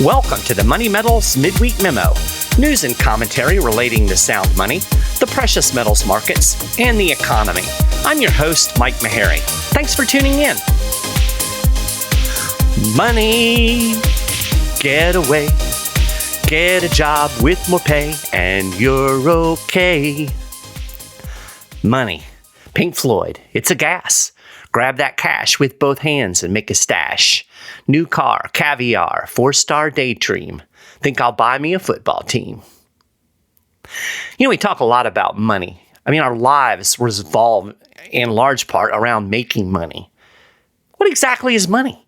Welcome to the Money Metals Midweek Memo, news and commentary relating to sound money, the precious metals markets, and the economy. I'm your host, Mike Maharrey. Thanks for tuning in. Money, get away, get a job with more pay, and you're okay. Money, Pink Floyd, it's a gas. Grab that cash with both hands and make a stash. New car, caviar, 4-star daydream. Think I'll buy me a football team. You know, we talk a lot about money. I mean, our lives revolve in large part around making money. What exactly is money?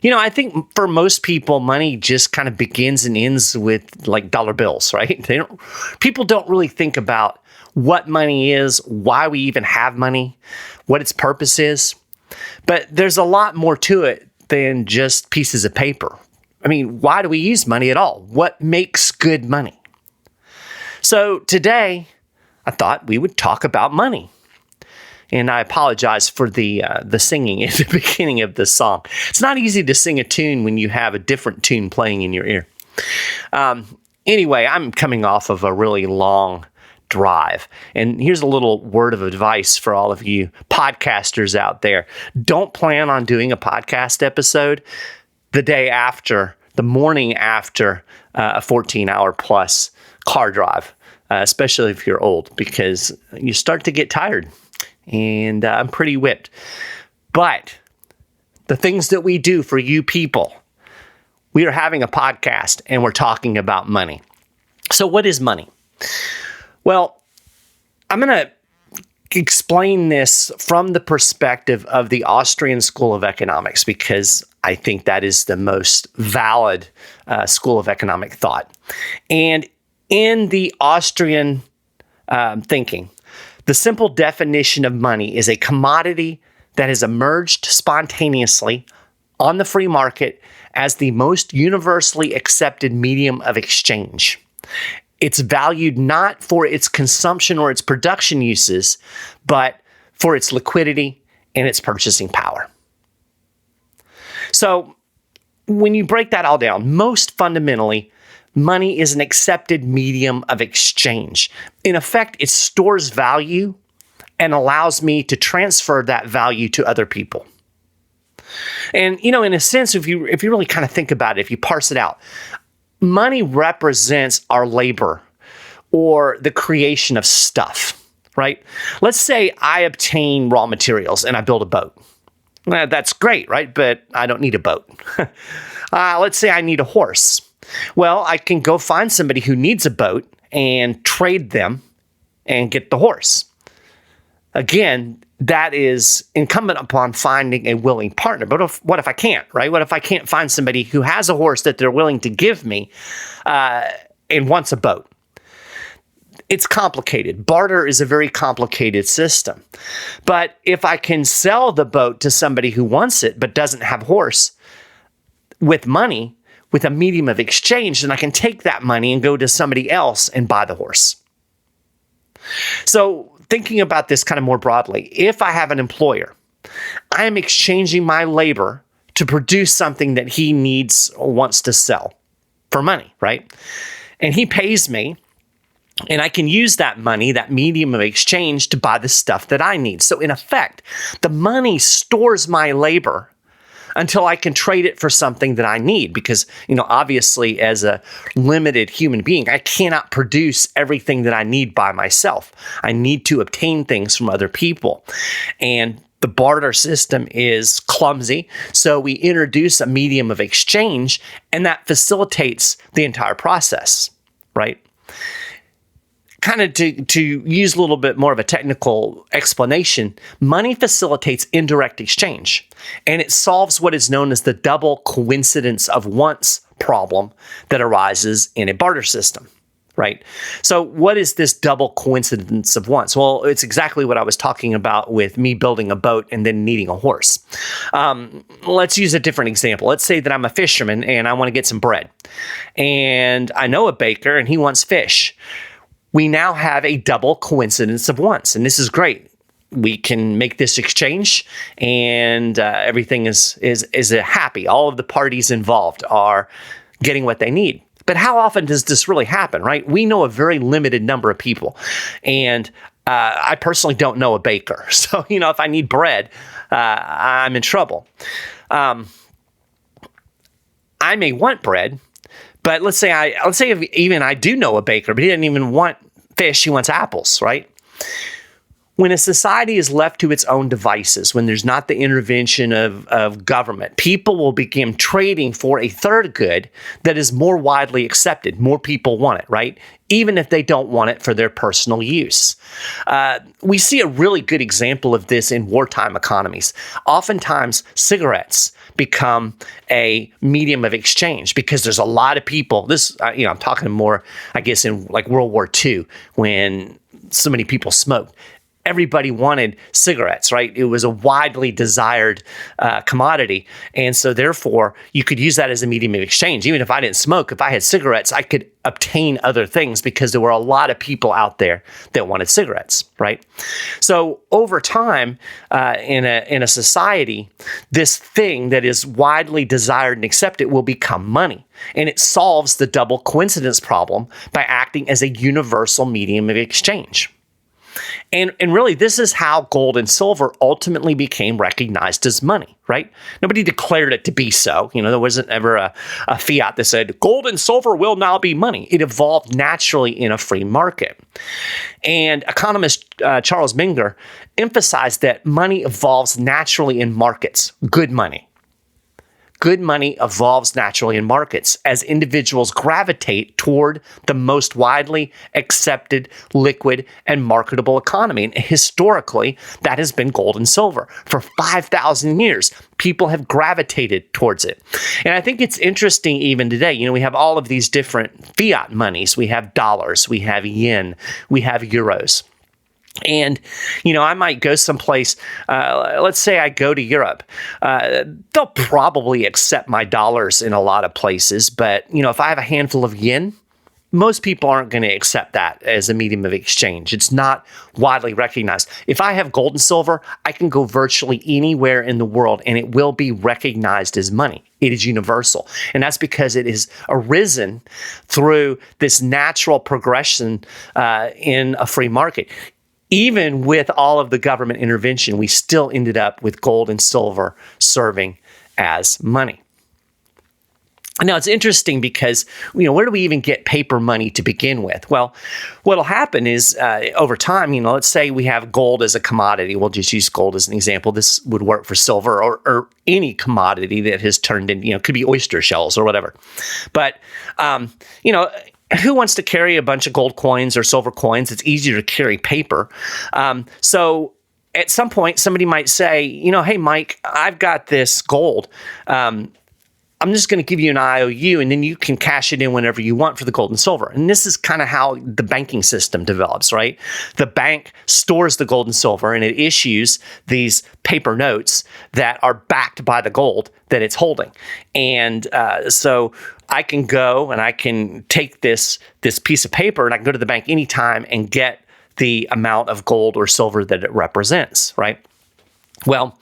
You know, I think for most people, money just kind of begins and ends with like dollar bills, right? People don't really think about what money is, why we even have money, what its purpose is. But there's a lot more to it than just pieces of paper. I mean, why do we use money at all? What makes good money? So today, I thought we would talk about money. And I apologize for the singing at the beginning of the song. It's not easy to sing a tune when you have a different tune playing in your ear. Anyway, I'm coming off of a really long drive. And here's a little word of advice for all of you podcasters out there. Don't plan on doing a podcast episode the morning after a 14-hour plus car drive, especially if you're old, because you start to get tired. And I'm pretty whipped. But the things that we do for you people, we are having a podcast and we're talking about money. So what is money? Well, I'm going to explain this from the perspective of the Austrian School of Economics, because I think that is the most valid school of economic thought. And in the Austrian thinking, the simple definition of money is a commodity that has emerged spontaneously on the free market as the most universally accepted medium of exchange. It's valued not for its consumption or its production uses, but for its liquidity and its purchasing power. So when you break that all down, most fundamentally, money is an accepted medium of exchange. In effect, it stores value and allows me to transfer that value to other people. And, you know, in a sense, if you really kind of think about it, if you parse it out, money represents our labor or the creation of stuff, right? Let's say I obtain raw materials and I build a boat. That's great, right? But I don't need a boat. Let's say I need a horse. Well, I can go find somebody who needs a boat and trade them and get the horse. Again, that is incumbent upon finding a willing partner. But what if I can't, right? What if I can't find somebody who has a horse that they're willing to give me and wants a boat? It's complicated. Barter is a very complicated system. But if I can sell the boat to somebody who wants it but doesn't have a horse with money, with a medium of exchange, then I can take that money and go to somebody else and buy the horse. So thinking about this kind of more broadly, if I have an employer, I am exchanging my labor to produce something that he needs or wants to sell for money, right? And he pays me, and I can use that money, that medium of exchange, to buy the stuff that I need. So in effect, the money stores my labor until I can trade it for something that I need. Because, you know, obviously as a limited human being, I cannot produce everything that I need by myself. I need to obtain things from other people. And the barter system is clumsy. So we introduce a medium of exchange, and that facilitates the entire process, right? Kind of to use a little bit more of a technical explanation, money facilitates indirect exchange, and it solves what is known as the double coincidence of wants problem that arises in a barter system, right? So what is this double coincidence of wants? Well, it's exactly what I was talking about with me building a boat and then needing a horse. Let's use a different example. Let's say that I'm a fisherman and I want to get some bread, and I know a baker and he wants fish. We now have a double coincidence of wants, and this is great. we can make this exchange, and everything is happy. All of the parties involved are getting what they need. But how often does this really happen, right? We know a very limited number of people, and I personally don't know a baker. So, if I need bread, I'm in trouble. I may want bread, but let's say I do know a baker, but he doesn't even want fish, he wants apples, right? When a society is left to its own devices, when there's not the intervention of government, people will begin trading for a third good that is more widely accepted. More people want it, right? Even if they don't want it for their personal use. We see a really good example of this in wartime economies. Oftentimes, cigarettes become a medium of exchange because there's a lot of people. I'm talking more, I guess, in like World War II when so many people smoked. Everybody wanted cigarettes, right? It was a widely desired commodity. And so therefore, you could use that as a medium of exchange. Even if I didn't smoke, if I had cigarettes, I could obtain other things because there were a lot of people out there that wanted cigarettes, right? So over time, in a society, this thing that is widely desired and accepted will become money. And it solves the double coincidence problem by acting as a universal medium of exchange. And really, this is how gold and silver ultimately became recognized as money, right? Nobody declared it to be so. There wasn't ever a fiat that said, gold and silver will now be money. It evolved naturally in a free market. And economist Charles Minger emphasized that money evolves naturally in markets, good money. Good money evolves naturally in markets as individuals gravitate toward the most widely accepted, liquid, and marketable economy. And historically, that has been gold and silver. For 5,000 years, people have gravitated towards it. And I think it's interesting even today. We have all of these different fiat monies. We have dollars, we have yen, we have euros. And, I might go someplace, let's say I go to Europe. They'll probably accept my dollars in a lot of places. But, if I have a handful of yen, most people aren't going to accept that as a medium of exchange. It's not widely recognized. If I have gold and silver, I can go virtually anywhere in the world and it will be recognized as money. It is universal. And that's because it has arisen through this natural progression in a free market. Even with all of the government intervention, we still ended up with gold and silver serving as money. Now, it's interesting because, where do we even get paper money to begin with? Well, what'll happen is over time, let's say we have gold as a commodity. We'll just use gold as an example. This would work for silver or any commodity that has turned into, could be oyster shells or whatever. But, who wants to carry a bunch of gold coins or silver coins? It's easier to carry paper. So at some point, somebody might say, hey, Mike, I've got this gold. I'm just going to give you an IOU, and then you can cash it in whenever you want for the gold and silver. And this is kind of how the banking system develops, right? The bank stores the gold and silver, and it issues these paper notes that are backed by the gold that it's holding. And so I can go and I can take this piece of paper, and I can go to the bank anytime and get the amount of gold or silver that it represents, right? Well,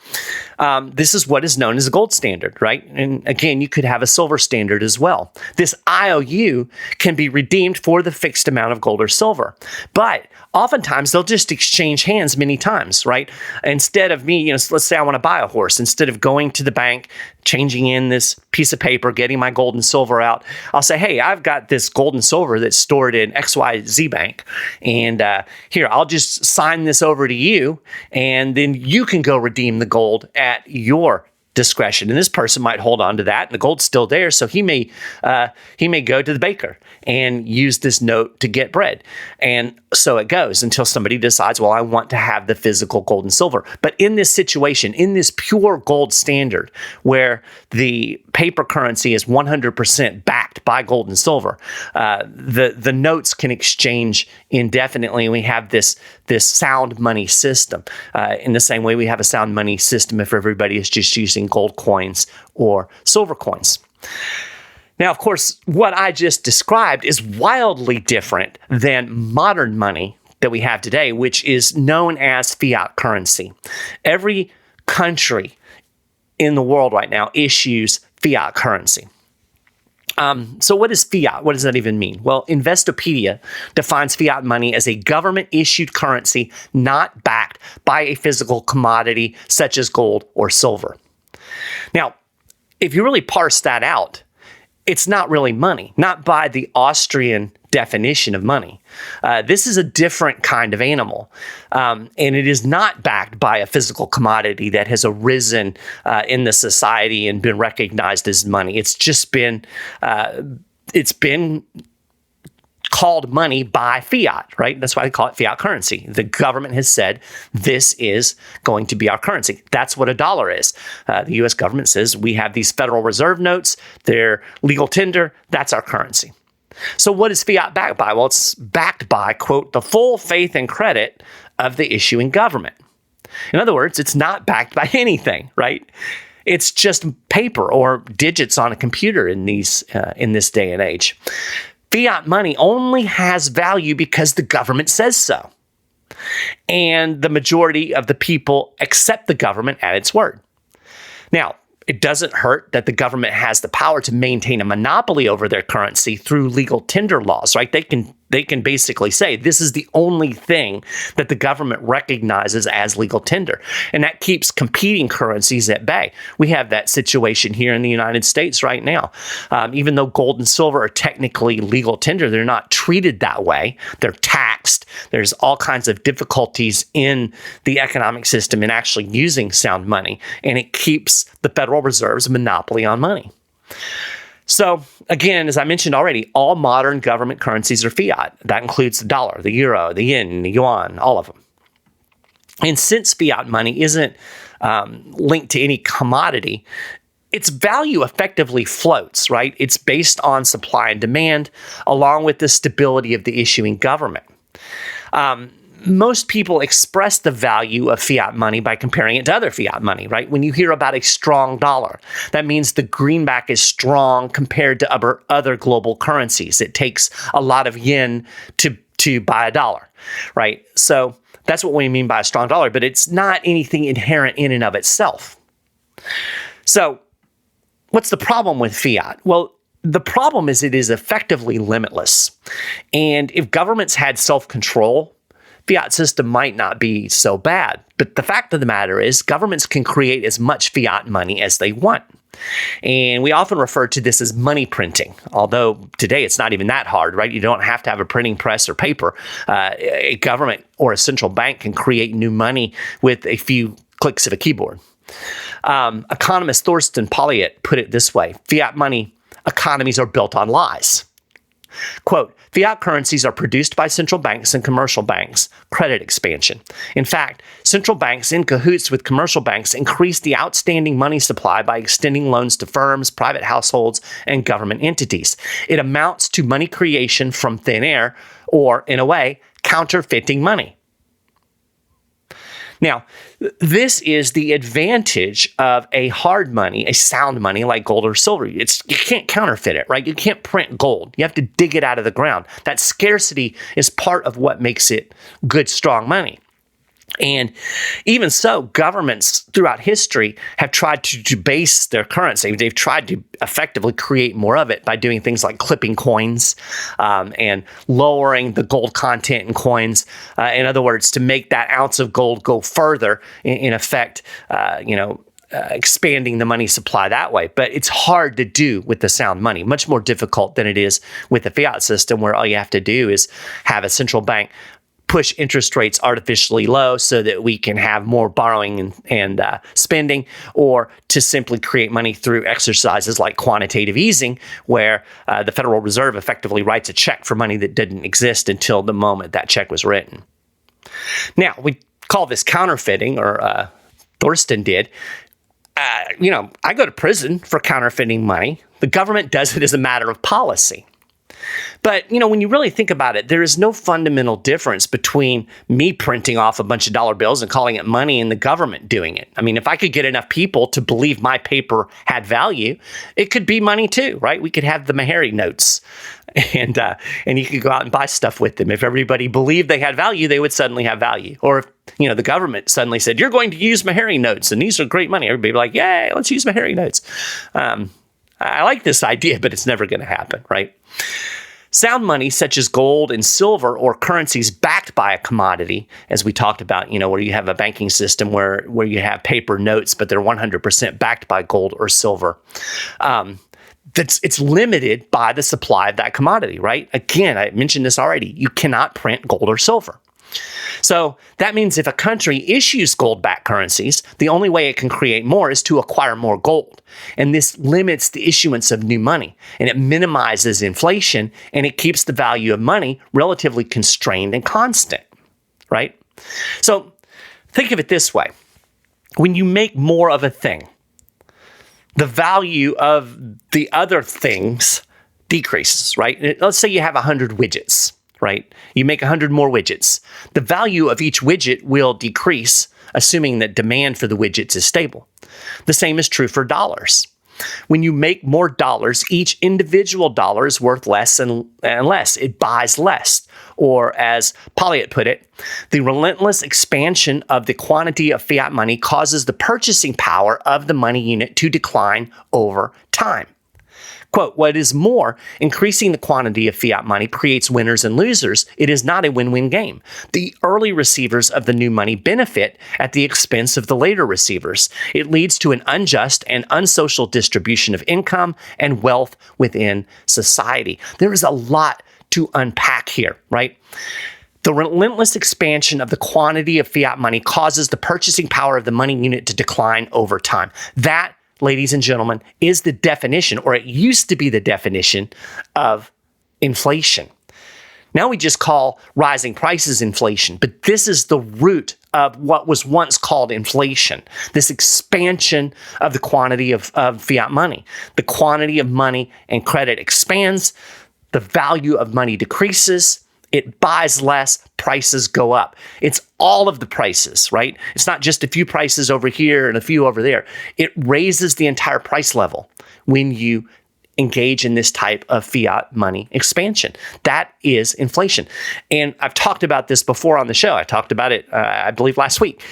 this is what is known as a gold standard, right? And again, you could have a silver standard as well. This IOU can be redeemed for the fixed amount of gold or silver, but oftentimes they'll just exchange hands many times, right? Instead of me, let's say I want to buy a horse, instead of going to the bank, changing in this piece of paper, getting my gold and silver out, I'll say, hey, I've got this gold and silver that's stored in XYZ bank, and here, I'll just sign this over to you, and then you can go redeem the gold at your discretion. And this person might hold on to that, and the gold's still there, so he may go to the baker and use this note to get bread. And so it goes until somebody decides, well, I want to have the physical gold and silver. But in this situation, in this pure gold standard, where the paper currency is 100% backed by gold and silver, the notes can exchange indefinitely, and we have this sound money system. In the same way we have a sound money system if everybody is just using gold coins or silver coins. Now, of course, what I just described is wildly different than modern money that we have today, which is known as fiat currency. Every country in the world right now issues fiat currency. So what is fiat? What does that even mean? Well, Investopedia defines fiat money as a government-issued currency not backed by a physical commodity such as gold or silver. Now, if you really parse that out, it's not really money, not by the Austrian definition of money. This is a different kind of animal, and it is not backed by a physical commodity that has arisen in the society and been recognized as money. It's just been called money by fiat, right? That's why they call it fiat currency. The government has said this is going to be our currency. That's what a dollar is. The U.S. government says we have these Federal Reserve notes. They're legal tender. That's our currency. So what is fiat backed by? Well, it's backed by, quote, the full faith and credit of the issuing government. In other words, it's not backed by anything, right? It's just paper or digits on a computer in this day and age. Fiat money only has value because the government says so. And the majority of the people accept the government at its word. Now, it doesn't hurt that the government has the power to maintain a monopoly over their currency through legal tender laws, right? They can basically say this is the only thing that the government recognizes as legal tender. And that keeps competing currencies at bay. We have that situation here in the United States right now. Even though gold and silver are technically legal tender, they're not treated that way. They're taxed. There's all kinds of difficulties in the economic system in actually using sound money. And it keeps the Federal Reserve's monopoly on money. So, again, as I mentioned already, all modern government currencies are fiat. That includes the dollar, the euro, the yen, the yuan, all of them. And since fiat money isn't linked to any commodity, its value effectively floats, right? It's based on supply and demand, along with the stability of the issuing government. Most people express the value of fiat money by comparing it to other fiat money, right? When you hear about a strong dollar, that means the greenback is strong compared to other global currencies. It takes a lot of yen to buy a dollar, right? So that's what we mean by a strong dollar, but it's not anything inherent in and of itself. So what's the problem with fiat? Well, the problem is it is effectively limitless. And if governments had self-control, fiat system might not be so bad. But the fact of the matter is governments can create as much fiat money as they want. And we often refer to this as money printing, although today it's not even that hard, right? You don't have to have a printing press or paper. A government or a central bank can create new money with a few clicks of a keyboard. Economist Thorsten Polyet put it this way: fiat money economies are built on lies. Quote, fiat currencies are produced by central banks and commercial banks, credit expansion. In fact, central banks in cahoots with commercial banks increase the outstanding money supply by extending loans to firms, private households, and government entities. It amounts to money creation from thin air, or, in a way, counterfeiting money. Now, this is the advantage of a hard money, a sound money like gold or silver. You can't counterfeit it, right? You can't print gold. You have to dig it out of the ground. That scarcity is part of what makes it good, strong money. And even so, governments throughout history have tried to debase their currency. They've tried to effectively create more of it by doing things like clipping coins and lowering the gold content in coins. In other words, to make that ounce of gold go further, in effect, expanding the money supply that way. But it's hard to do with the sound money, much more difficult than it is with the fiat system, where all you have to do is have a central bank push interest rates artificially low so that we can have more borrowing and spending, or to simply create money through exercises like quantitative easing, where the Federal Reserve effectively writes a check for money that didn't exist until the moment that check was written. Now, we call this counterfeiting, or Thorsten did. I go to prison for counterfeiting money. The government does it as a matter of policy. But, when you really think about it, there is no fundamental difference between me printing off a bunch of dollar bills and calling it money and the government doing it. I mean, if I could get enough people to believe my paper had value, it could be money too, right? We could have the Maharrey notes and you could go out and buy stuff with them. If everybody believed they had value, they would suddenly have value. Or if, the government suddenly said, you're going to use Maharrey notes and these are great money, everybody would be like, yay, let's use Maharrey notes. I like this idea, but it's never going to happen, right? Sound money, such as gold and silver or currencies backed by a commodity, as we talked about, where you have a banking system where you have paper notes, but they're 100% backed by gold or silver. It's limited by the supply of that commodity, right? Again, I mentioned this already. You cannot print gold or silver. So that means if a country issues gold-backed currencies, the only way it can create more is to acquire more gold. And this limits the issuance of new money, and it minimizes inflation, and it keeps the value of money relatively constrained and constant, right? So think of it this way. When you make more of a thing, the value of the other things decreases, right? Let's say you have 100 widgets. Right? You make 100 more widgets. The value of each widget will decrease, assuming that demand for the widgets is stable. The same is true for dollars. When you make more dollars, each individual dollar is worth less and less. It buys less. Or as Polliott put it, the relentless expansion of the quantity of fiat money causes the purchasing power of the money unit to decline over time. Quote, what is more, increasing the quantity of fiat money creates winners and losers. It is not a win-win game. The early receivers of the new money benefit at the expense of the later receivers. It leads to an unjust and unsocial distribution of income and wealth within society. There is a lot to unpack here, right? The relentless expansion of the quantity of fiat money causes the purchasing power of the money unit to decline over time. That, ladies and gentlemen, is the definition, or it used to be the definition of inflation. Now we just call rising prices inflation, but this is the root of what was once called inflation, this expansion of the quantity of fiat money. The quantity of money and credit expands, the value of money decreases, it buys less, prices go up. It's all of the prices, right? It's not just a few prices over here and a few over there. It raises the entire price level when you engage in this type of fiat money expansion. That is inflation. And I've talked about this before on the show. I talked about it, I believe, last week.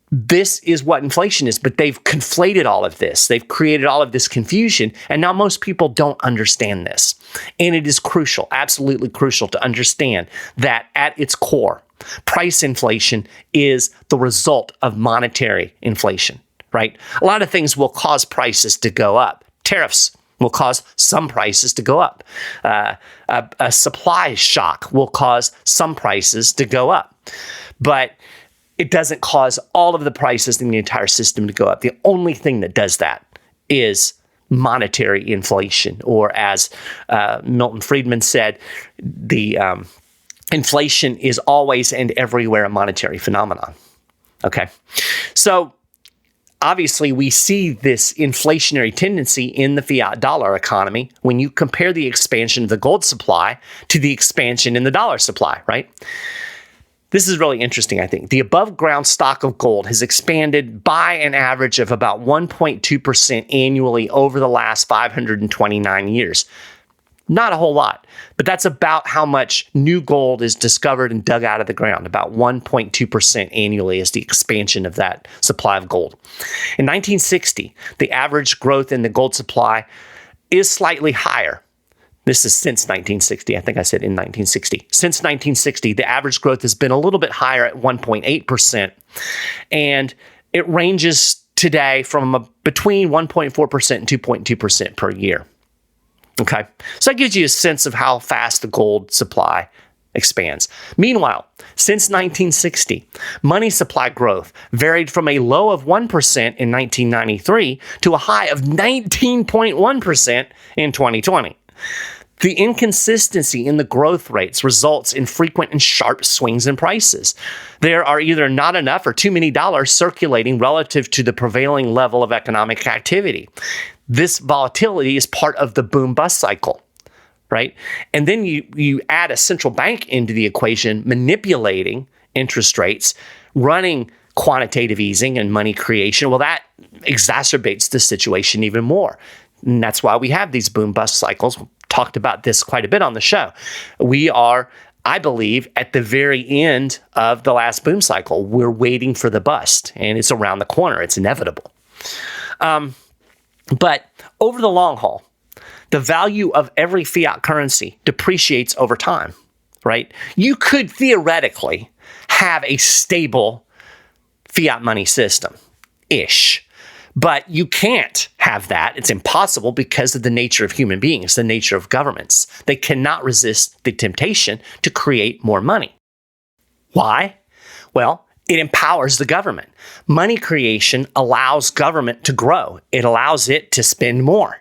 This is what inflation is, but they've conflated all of this. They've created all of this confusion, and now most people don't understand this. And it is crucial, absolutely crucial to understand that at its core, price inflation is the result of monetary inflation, right? A lot of things will cause prices to go up. Tariffs will cause some prices to go up. A supply shock will cause some prices to go up. But it doesn't cause all of the prices in the entire system to go up. The only thing that does that is monetary inflation, or as Milton Friedman said, the inflation is always and everywhere a monetary phenomenon. Okay, so obviously we see this inflationary tendency in the fiat dollar economy when you compare the expansion of the gold supply to the expansion in the dollar supply, right? This is really interesting, I think. The above-ground stock of gold has expanded by an average of about 1.2% annually over the last 529 years. Not a whole lot, but that's about how much new gold is discovered and dug out of the ground. About 1.2% annually is the expansion of that supply of gold. In 1960, the average growth in the gold supply is slightly higher. This is since 1960. I think I said in 1960. Since 1960, the average growth has been a little bit higher at 1.8%. And it ranges today from between 1.4% and 2.2% per year. Okay, so that gives you a sense of how fast the gold supply expands. Meanwhile, since 1960, money supply growth varied from a low of 1% in 1993 to a high of 19.1% in 2020. The inconsistency in the growth rates results in frequent and sharp swings in prices. There are either not enough or too many dollars circulating relative to the prevailing level of economic activity. This volatility is part of the boom-bust cycle, right? And then you add a central bank into the equation, manipulating interest rates, running quantitative easing and money creation. Well, that exacerbates the situation even more. And that's why we have these boom bust cycles. We've talked about this quite a bit on the show. We are, I believe, at the very end of the last boom cycle. We're waiting for the bust, and it's around the corner. It's inevitable. But over the long haul, the value of every fiat currency depreciates over time, right? You could theoretically have a stable fiat money system-ish, but you can't have that. It's impossible because of the nature of human beings, the nature of governments. They cannot resist the temptation to create more money. Why? Well, it empowers the government. Money creation allows government to grow. It allows it to spend more.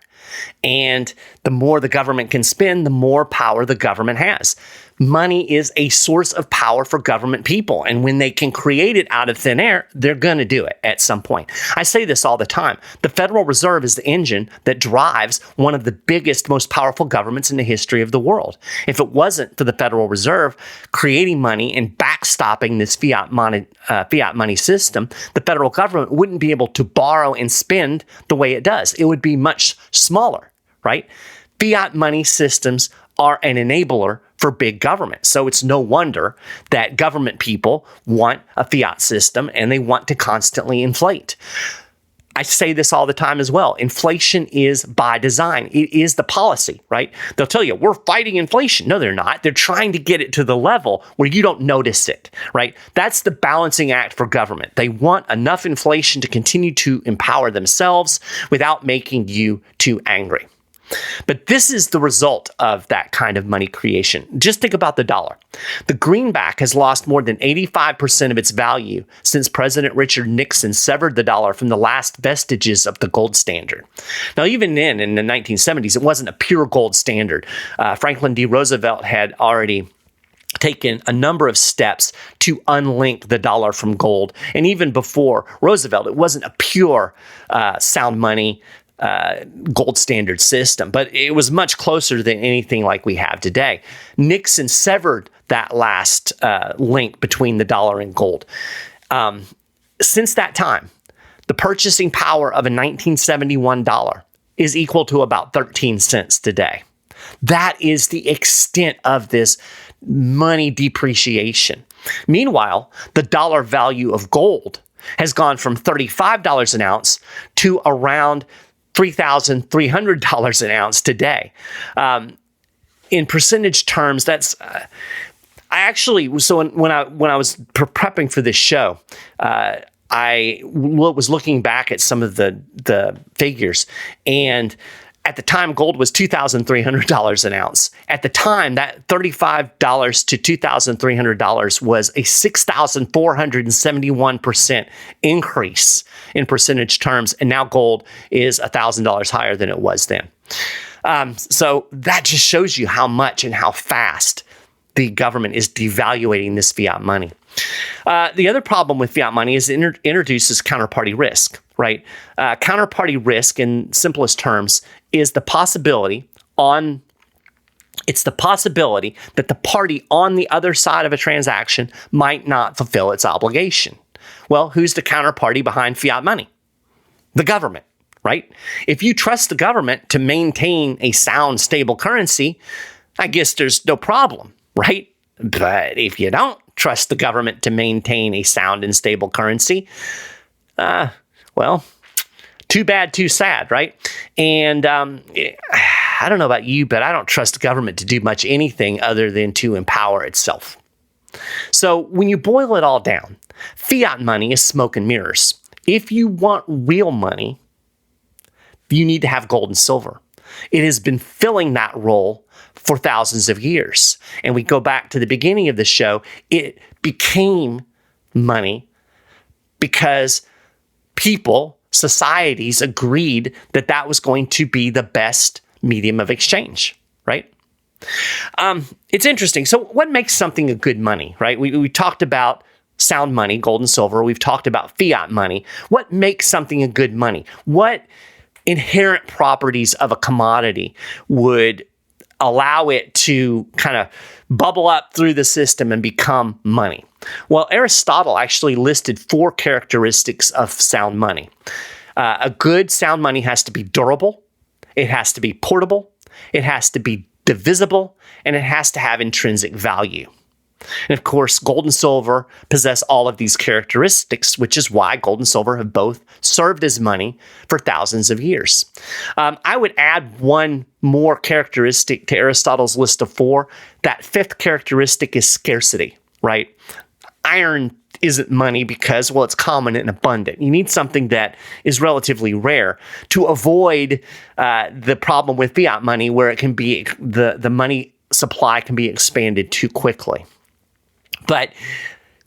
And the more the government can spend, the more power the government has. Money is a source of power for government people. And when they can create it out of thin air, they're going to do it at some point. I say this all the time. The Federal Reserve is the engine that drives one of the biggest, most powerful governments in the history of the world. If it wasn't for the Federal Reserve creating money and backstopping this fiat money system, the federal government wouldn't be able to borrow and spend the way it does. It would be much smaller, right? Fiat money systems are an enabler for big government. So it's no wonder that government people want a fiat system and they want to constantly inflate. I say this all the time as well. Inflation is by design. It is the policy, right? They'll tell you, we're fighting inflation. No, they're not. They're trying to get it to the level where you don't notice it, right? That's the balancing act for government. They want enough inflation to continue to empower themselves without making you too angry. But this is the result of that kind of money creation. Just think about the dollar. The greenback has lost more than 85% of its value since President Richard Nixon severed the dollar from the last vestiges of the gold standard. Now, even then, in the 1970s, it wasn't a pure gold standard. Franklin D. Roosevelt had already taken a number of steps to unlink the dollar from gold. And even before Roosevelt, it wasn't a pure sound money gold standard system, but it was much closer than anything like we have today. Nixon severed that last link between the dollar and gold. Since that time, the purchasing power of a 1971 dollar is equal to about 13 cents today. That is the extent of this money depreciation. Meanwhile, the dollar value of gold has gone from $35 an ounce to around $3,300 an ounce today. In percentage terms, that's when I was prepping for this show, I was looking back at some of the figures, and at the time, gold was $2,300 an ounce. At the time, that $35 to $2,300 was a 6,471% increase in percentage terms, and now gold is $1,000 higher than it was then. So that just shows you how much and how fast the government is devaluating this fiat money. The other problem with fiat money is it introduces counterparty risk, right? Counterparty risk, in simplest terms, is the possibility that the party on the other side of a transaction might not fulfill its obligation. Well, who's the counterparty behind fiat money? The government, right? If you trust the government to maintain a sound, stable currency, I guess there's no problem, right? But if you don't trust the government to maintain a sound and stable currency, well, too bad, too sad, right? And I don't know about you, but I don't trust the government to do much anything other than to empower itself. So when you boil it all down, fiat money is smoke and mirrors. If you want real money, you need to have gold and silver. It has been filling that role for thousands of years. And we go back to the beginning of the show, it became money because people, societies agreed that that was going to be the best medium of exchange, right? It's interesting. So what makes something a good money, right? We talked about sound money, gold and silver. We've talked about fiat money. What makes something a good money? What inherent properties of a commodity would allow it to kind of bubble up through the system and become money? Well, Aristotle actually listed 4 characteristics of sound money. A good sound money has to be durable, it has to be portable, it has to be divisible, and it has to have intrinsic value. And of course, gold and silver possess all of these characteristics, which is why gold and silver have both served as money for thousands of years. I would add one more characteristic to Aristotle's list of 4. That 5th characteristic is scarcity, right? Iron isn't money because, well, it's common and abundant. You need something that is relatively rare to avoid the problem with fiat money where it can be the money supply can be expanded too quickly. But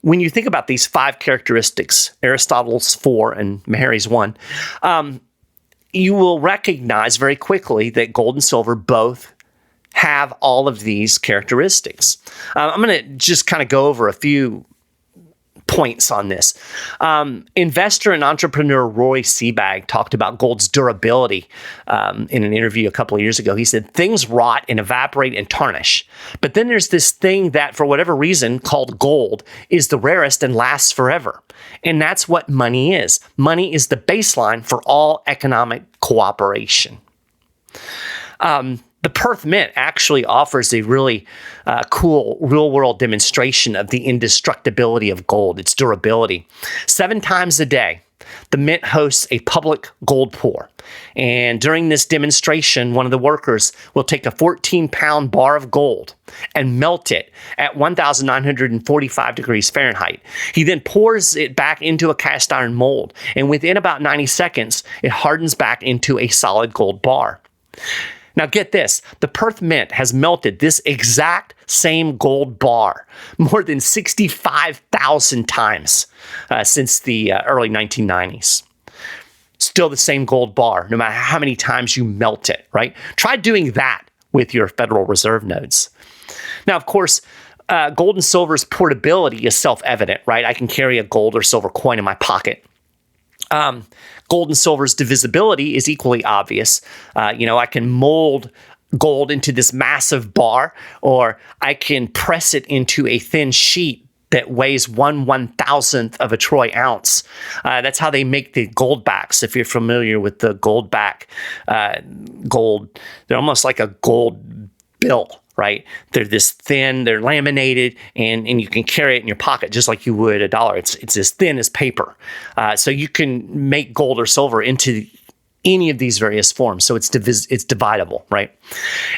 when you think about these 5 characteristics, Aristotle's 4 and Maharrey's 1, you will recognize very quickly that gold and silver both have all of these characteristics. I'm going to just kind of go over a few points on this. Investor and entrepreneur Roy Seabag talked about gold's durability in an interview a couple of years ago. He said, things rot and evaporate and tarnish. But then there's this thing that, for whatever reason, called gold, is the rarest and lasts forever. And that's what money is. Money is the baseline for all economic cooperation. The Perth Mint actually offers a really cool real-world demonstration of the indestructibility of gold, its durability. 7 times a day, the Mint hosts a public gold pour. And during this demonstration, one of the workers will take a 14-pound bar of gold and melt it at 1,945 degrees Fahrenheit. He then pours it back into a cast iron mold, and within about 90 seconds, it hardens back into a solid gold bar. Now get this, the Perth Mint has melted this exact same gold bar more than 65,000 times since the early 1990s. Still the same gold bar, no matter how many times you melt it, right? Try doing that with your Federal Reserve notes. Now, of course, gold and silver's portability is self-evident, right? I can carry a gold or silver coin in my pocket. Gold and silver's divisibility is equally obvious. I can mold gold into this massive bar, or I can press it into a thin sheet that weighs 1/1000th of a troy ounce. That's how they make the gold backs. If you're familiar with the gold back, gold, they're almost like a gold bill, right? They're this thin, they're laminated, and you can carry it in your pocket just like you would a dollar. It's as thin as paper. So you can make gold or silver into any of these various forms. So it's dividable, right?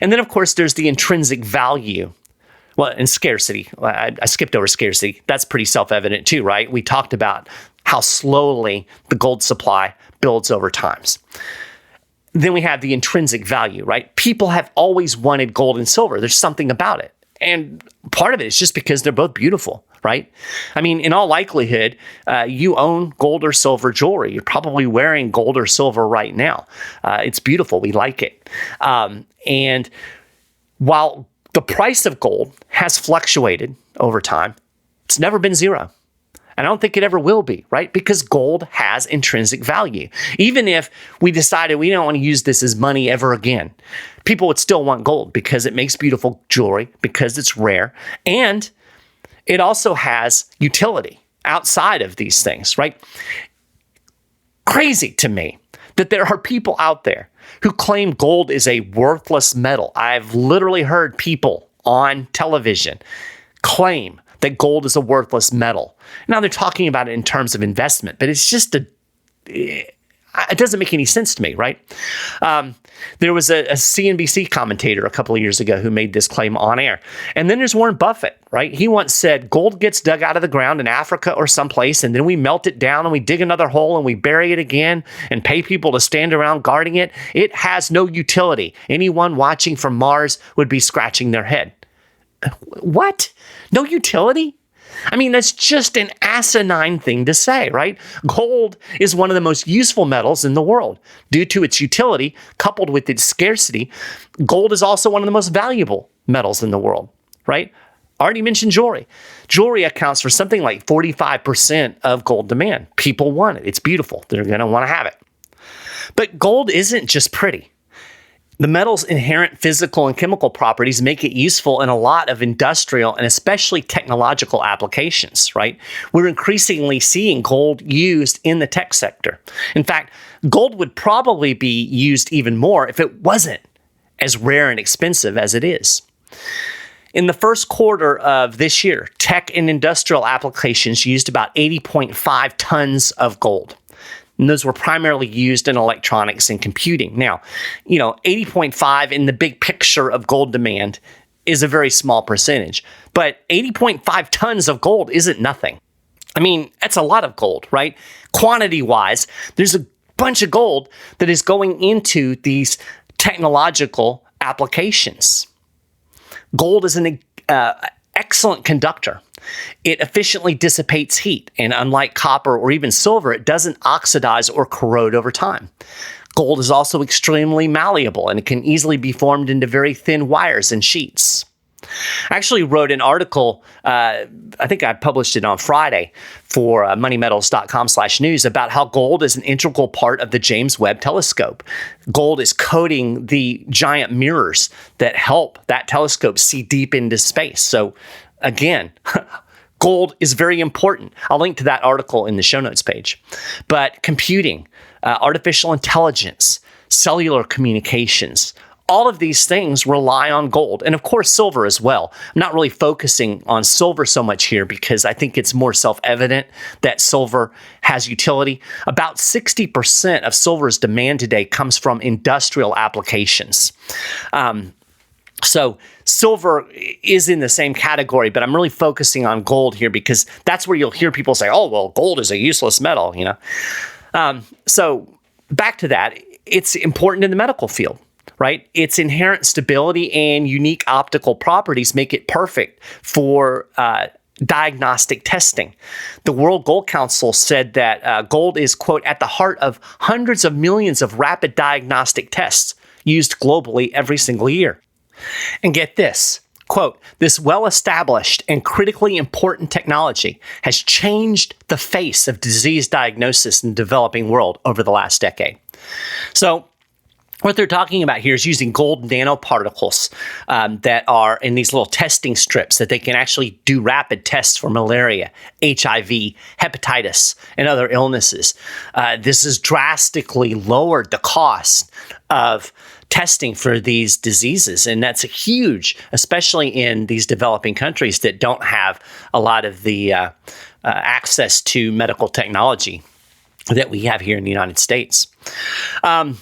And then, of course, there's the intrinsic value. Well, and scarcity. I skipped over scarcity. That's pretty self-evident too, right? We talked about how slowly the gold supply builds over times. Then we have the intrinsic value, right? People have always wanted gold and silver. There's something about it. And part of it is just because they're both beautiful, right? I mean, in all likelihood, you own gold or silver jewelry. You're probably wearing gold or silver right now. It's beautiful. We like it. And while the price of gold has fluctuated over time, it's never been zero. I don't think it ever will be, right? Because gold has intrinsic value. Even if we decided we don't want to use this as money ever again, people would still want gold because it makes beautiful jewelry, because it's rare, and it also has utility outside of these things, right? Crazy to me that there are people out there who claim gold is a worthless metal. I've literally heard people on television claim that gold is a worthless metal. Now they're talking about it in terms of investment, but it's just it doesn't make any sense to me, right? There was a CNBC commentator a couple of years ago who made this claim on air. And then there's Warren Buffett, right? He once said, gold gets dug out of the ground in Africa or someplace, and then we melt it down and we dig another hole and we bury it again and pay people to stand around guarding it. It has no utility. Anyone watching from Mars would be scratching their head. What? No utility? I mean, that's just an asinine thing to say, right? Gold is one of the most useful metals in the world. Due to its utility, coupled with its scarcity, gold is also one of the most valuable metals in the world, right? I already mentioned jewelry. Jewelry accounts for something like 45% of gold demand. People want it. It's beautiful. They're going to want to have it. But gold isn't just pretty. The metal's inherent physical and chemical properties make it useful in a lot of industrial and especially technological applications, right? We're increasingly seeing gold used in the tech sector. In fact, gold would probably be used even more if it wasn't as rare and expensive as it is. In the first quarter of this year, tech and industrial applications used about 80.5 tons of gold. And those were primarily used in electronics and computing. Now, 80.5 in the big picture of gold demand is a very small percentage, but 80.5 tons of gold isn't nothing. I mean, that's a lot of gold, right? Quantity-wise, there's a bunch of gold that is going into these technological applications. Gold is an excellent conductor. It efficiently dissipates heat, and unlike copper or even silver, it doesn't oxidize or corrode over time. Gold is also extremely malleable, and it can easily be formed into very thin wires and sheets. I actually wrote an article, I think I published it on Friday for moneymetals.com/news about how gold is an integral part of the James Webb Telescope. Gold is coating the giant mirrors that help that telescope see deep into space. So again, gold is very important. I'll link to that article in the show notes page. But computing, artificial intelligence, cellular communications, all of these things rely on gold, and of course silver as well. I'm not really focusing on silver so much here because I think it's more self-evident that silver has utility. About 60% of silver's demand today comes from industrial applications. So silver is in the same category, but I'm really focusing on gold here because that's where you'll hear people say, oh, well, gold is a useless metal, So back to that, it's important in the medical field, right? Its inherent stability and unique optical properties make it perfect for diagnostic testing. The World Gold Council said that gold is, quote, at the heart of hundreds of millions of rapid diagnostic tests used globally every single year. And get this, quote, this well-established and critically important technology has changed the face of disease diagnosis in the developing world over the last decade. So what they're talking about here is using gold nanoparticles that are in these little testing strips that they can actually do rapid tests for malaria, HIV, hepatitis, and other illnesses. This has drastically lowered the cost of testing for these diseases, and that's huge, especially in these developing countries that don't have a lot of the access to medical technology that we have here in the United States. And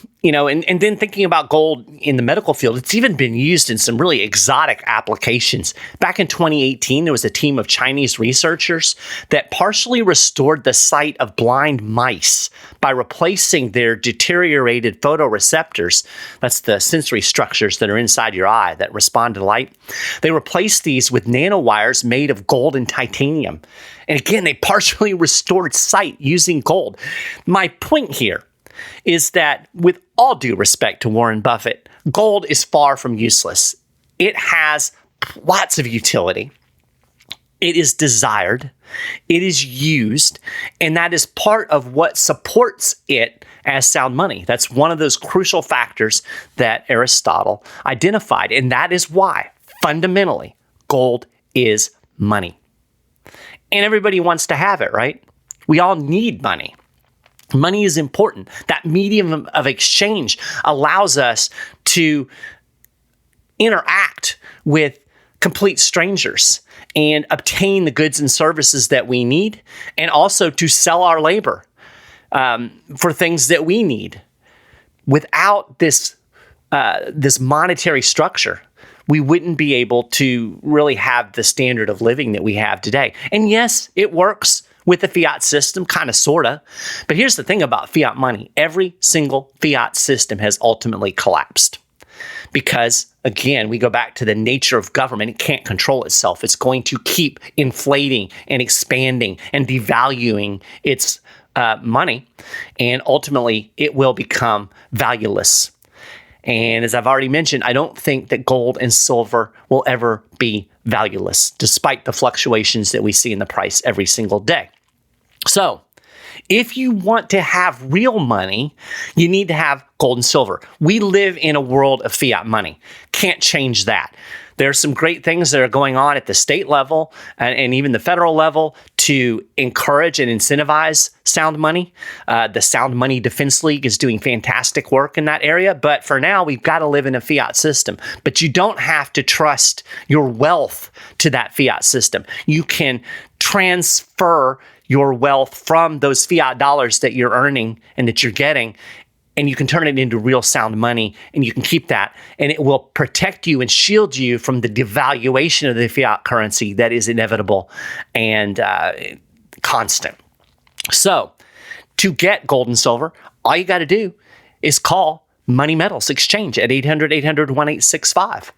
then thinking about gold in the medical field, it's even been used in some really exotic applications. Back in 2018, there was a team of Chinese researchers that partially restored the sight of blind mice by replacing their deteriorated photoreceptors. That's the sensory structures that are inside your eye that respond to light. They replaced these with nanowires made of gold and titanium. And again, they partially restored sight using gold. My point here is that, with all due respect to Warren Buffett, gold is far from useless. It has lots of utility. It is desired. It is used. And that is part of what supports it as sound money. That's one of those crucial factors that Aristotle identified. And that is why, fundamentally, gold is money. And everybody wants to have it, right? We all need money. Money is important. That medium of exchange allows us to interact with complete strangers and obtain the goods and services that we need, and also to sell our labor for things that we need. Without this monetary structure, we wouldn't be able to really have the standard of living that we have today. And yes, it works with the fiat system, kind of, sort of. But here's the thing about fiat money. Every single fiat system has ultimately collapsed. Because, again, we go back to the nature of government. It can't control itself. It's going to keep inflating and expanding and devaluing its money. And ultimately, it will become valueless. And as I've already mentioned, I don't think that gold and silver will ever be valueless, despite the fluctuations that we see in the price every single day. So, If you want to have real money, you need to have gold and silver. We live in a world of fiat money. Can't change that. There's some great things that are going on at the state level and even the federal level to encourage and incentivize sound money. The Sound Money Defense League is doing fantastic work in that area. But for now, we've got to live in a fiat system. But you don't have to trust your wealth to that fiat system. You can transfer your wealth from those fiat dollars that you're earning and that you're getting, and you can turn it into real sound money, and you can keep that, and it will protect you and shield you from the devaluation of the fiat currency that is inevitable and constant. So to get gold and silver, all you got to do is call Money Metals Exchange at 800-800-1865.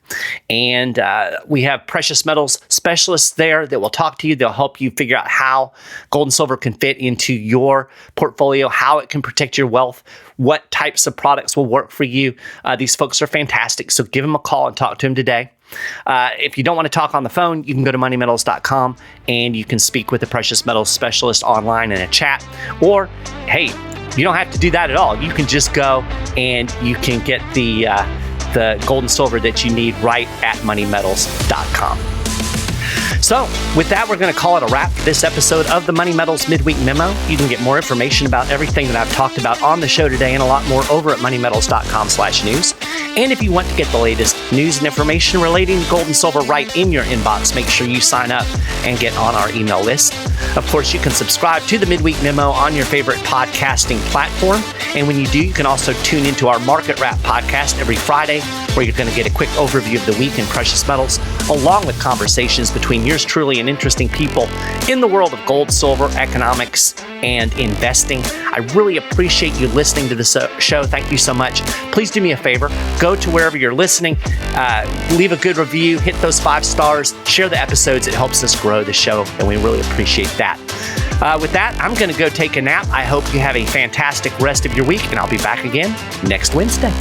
And we have precious metals specialists there that will talk to you. They'll help you figure out how gold and silver can fit into your portfolio, how it can protect your wealth, what types of products will work for you. These folks are fantastic, so give them a call and talk to them today. If you don't want to talk on the phone, you can go to moneymetals.com and you can speak with a precious metals specialist online in a chat. Or, hey, you don't have to do that at all. You can just go and you can get the gold and silver that you need right at moneymetals.com. So with that, we're going to call it a wrap for this episode of the Money Metals Midweek Memo. You can get more information about everything that I've talked about on the show today and a lot more over at moneymetals.com/news. And if you want to get the latest news and information relating to gold and silver right in your inbox, make sure you sign up and get on our email list. Of course, you can subscribe to the Midweek Memo on your favorite podcasting platform. And when you do, you can also tune into our Market Wrap podcast every Friday, where you're going to get a quick overview of the week in precious metals, along with conversations between yours truly and interesting people in the world of gold, silver, economics, and investing. I really appreciate you listening to this show. Thank you so much. Please do me a favor. Go to wherever you're listening, leave a good review, hit those 5 stars, share the episodes. It helps us grow the show, and we really appreciate that. With that, I'm going to go take a nap. I hope you have a fantastic rest of your week, and I'll be back again next Wednesday.